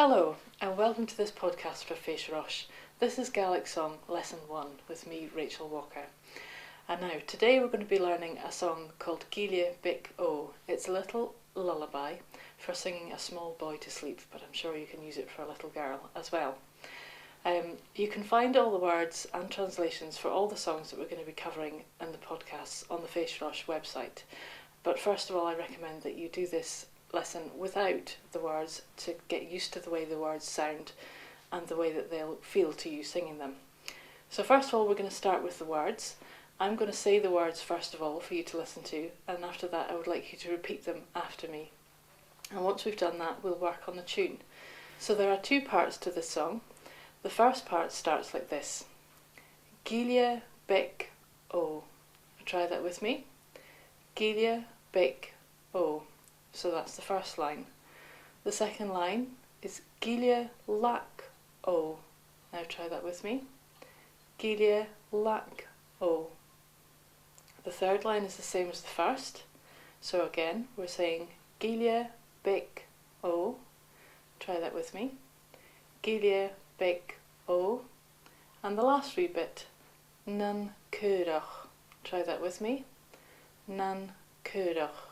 Hello, and welcome to this podcast for Feis Rios. This is Gaelic Song Lesson 1 with me, Rachel Walker. And now, today we're going to be learning a song called Gille Beag. It's a little lullaby for singing a small boy to sleep, but I'm sure you can use it for a little girl as well. You can find all the words and translations for all the songs that we're going to be covering in the podcasts on the Feis Rios website. But first of all, I recommend that you do this lesson without the words to get used to the way the words sound and the way that they'll feel to you singing them. So first of all, we're going to start with the words. I'm going to say the words first of all for you to listen to, and after that I would like you to repeat them after me. And once we've done that, we'll work on the tune. So there are two parts to this song. The first part starts like this. Gille Beag. Try that with me. Gille Beag. So that's the first line. The second line is Gille Beag. Now try that with me. Gille Beag. The third line is the same as the first. So again, we're saying Gille Beag. Try that with me. Gille Beag. And the last wee bit, Nan Curach. Try that with me. Nan Curach.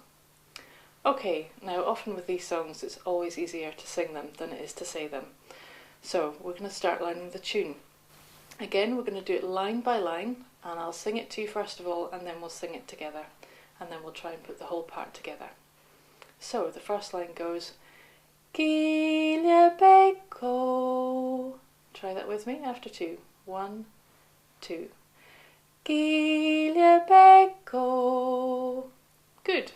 Okay, now often with these songs it's always easier to sing them than it is to say them. So we're going to start learning the tune. Again, we're going to do it line by line, and I'll sing it to you first of all, and then we'll sing it together, and then we'll try and put the whole part together. So the first line goes, Gille Beag. Try that with me after two. 1, 2. Gille Beag. Good.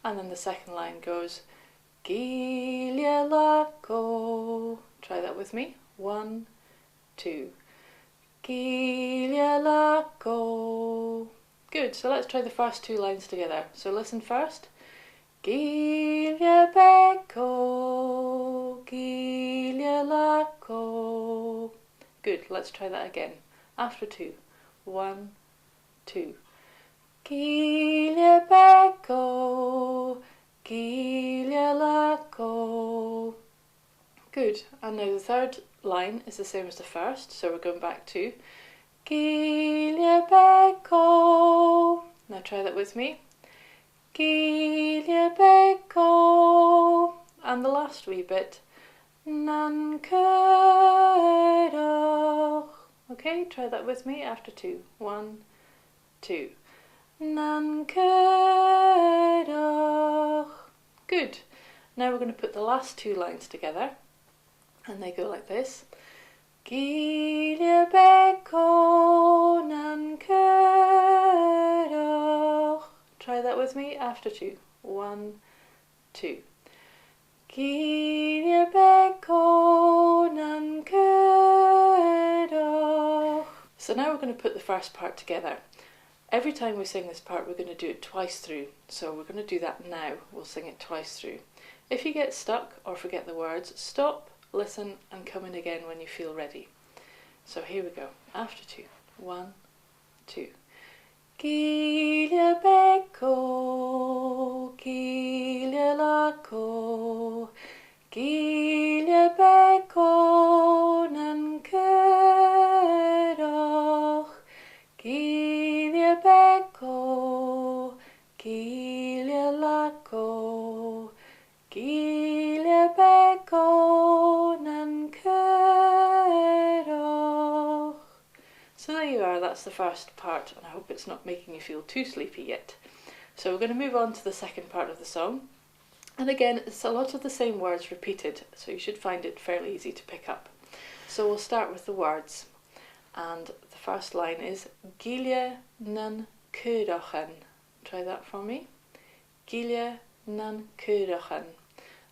And then the second line goes, Gille Beag. Try that with me. 1, 2. Gille Beag. Good, so let's try the first two lines together. So listen first. Gille Beag. Gille Beag. Good, let's try that again. After two. 1, 2. Gille Beag. Gille Beag. Good, and now the third line is the same as the first, so we're going back to Gille Beag. Now try that with me. Gille Beag. And the last wee bit, Nan Curach. Okay, try that with me after two. 1, 2. Nan Curach. Good. Now we're going to put the last two lines together, and they go like this. Gille Beag. Nan Curach. Try that with me after two. 1, 2. Gille Beag. Nan Curach. So now we're going to put the first part together. Every time we sing this part, we're going to do it twice through. So we're going to do that now. We'll sing it twice through. If you get stuck or forget the words, stop, listen, and come in again when you feel ready. So here we go. After two. 1, 2. Gille Beag. Gille Beag. Gille Beag. Nan Curach. Gille Beag. Gille Beag. Gille Beag. Nan Curach. So there you are, that's the first part, and I hope it's not making you feel too sleepy yet. So we're going to move on to the second part of the song. And again, it's a lot of the same words repeated, so you should find it fairly easy to pick up. So we'll start with the words. And the first line is Gille Nan Curach. Try that for me. Gille Nan Curach.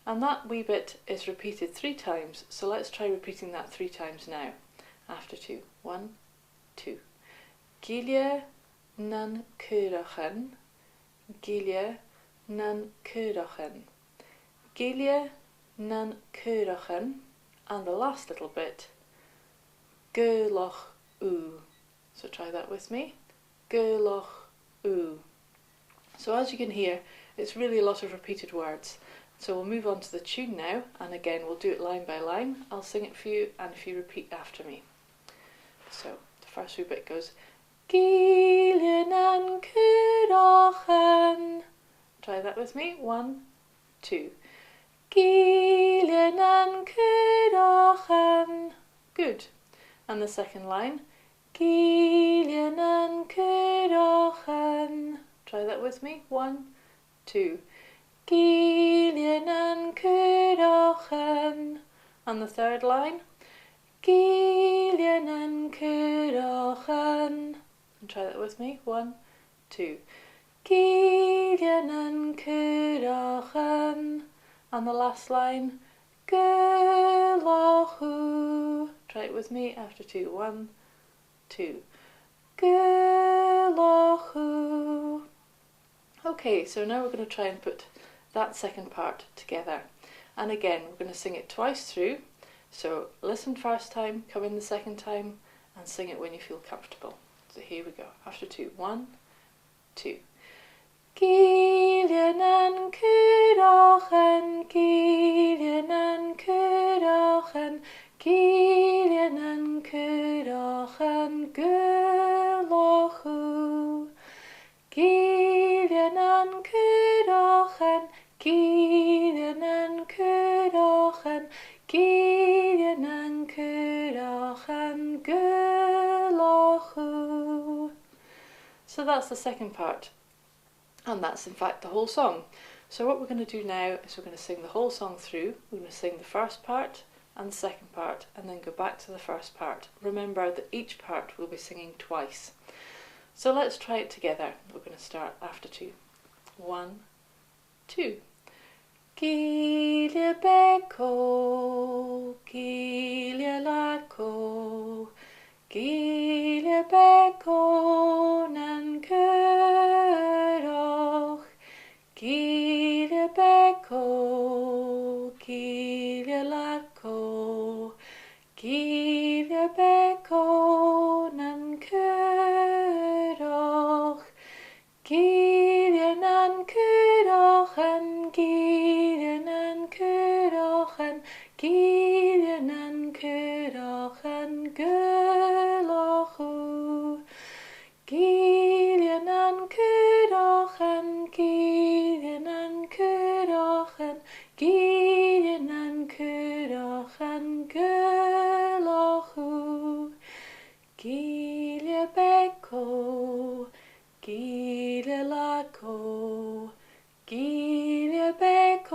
And that wee bit is repeated 3 times, so let's try repeating that 3 times now. After two. 1, 2. Gille Nan Curach. Gille Nan Curach. Gille Nan Curach. And the last little bit, Gerloch oo. So try that with me. Gerloch oo. So as you can hear, it's really a lot of repeated words, So we'll move on to the tune now, and again we'll do it line by line. I'll sing it for you, and if you repeat after me. So the first wee bit goes, Gille nan kudachen. Try that with me. 1, 2. Gille nan kudachen. Good. And the second line, Gille nan kudachen. Try that with me. 1, 2. Gille nan kudachen. And the third line, Gille nan kudachen. And try that with me. 1, 2. Gille nan kudachen. And the last line, Gulachu. Try it with me after 2. 1, 2. Gulachu. Okay, so now we're going to try and put that second part together. And again, we're going to sing it twice through. So listen first time, come in the second time, and sing it when you feel comfortable. So here we go. After 2. 1, 2. Gille nan kudachen, Gille nan kudachen, Gille nan kudachen, Gulachu. Gille nan kudachen, Gille nan kudachen, Gille nan kudachen, Gulachu. So that's the second part. And that's in fact the whole song. So what we're going to do now is we're going to sing the whole song through. We're going to sing the first part and the second part, and then go back to the first part. Remember that each part we'll be singing twice. So let's try it together. We're going to start after 2. 1, 2. Gille Beag, Gille Lako, Gille Beag nan kudoch, Gille Beag, Gille Lako, Gille Beag nan kudoch, Gille nan kudachen, Gille nan kudachen, Gille nan kudachen, Gulachu. Gille nan kudachen, Gille nan kudachen, Gille nan kudachen, Gulachu. Gille Beag, Gille Lako, Gille Beag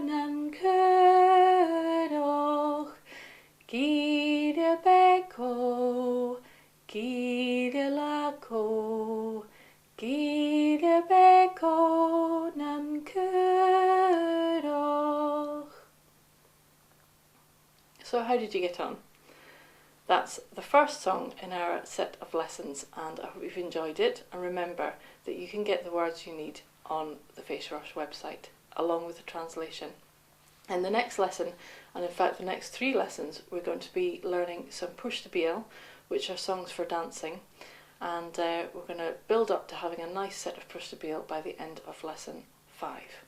nan kudoch, Gille Beag, Gille Lako, Gille Beag nan kudoch. So how did you get on? That's the first song in our set of lessons, and I hope you've enjoyed it. And remember that you can get the words you need on the Feis Rios website, along with the translation. In the next lesson, and in fact the next 3 lessons, we're going to be learning some tutor, which are songs for dancing, and we're going to build up to having a nice set of tutor by the end of lesson 5.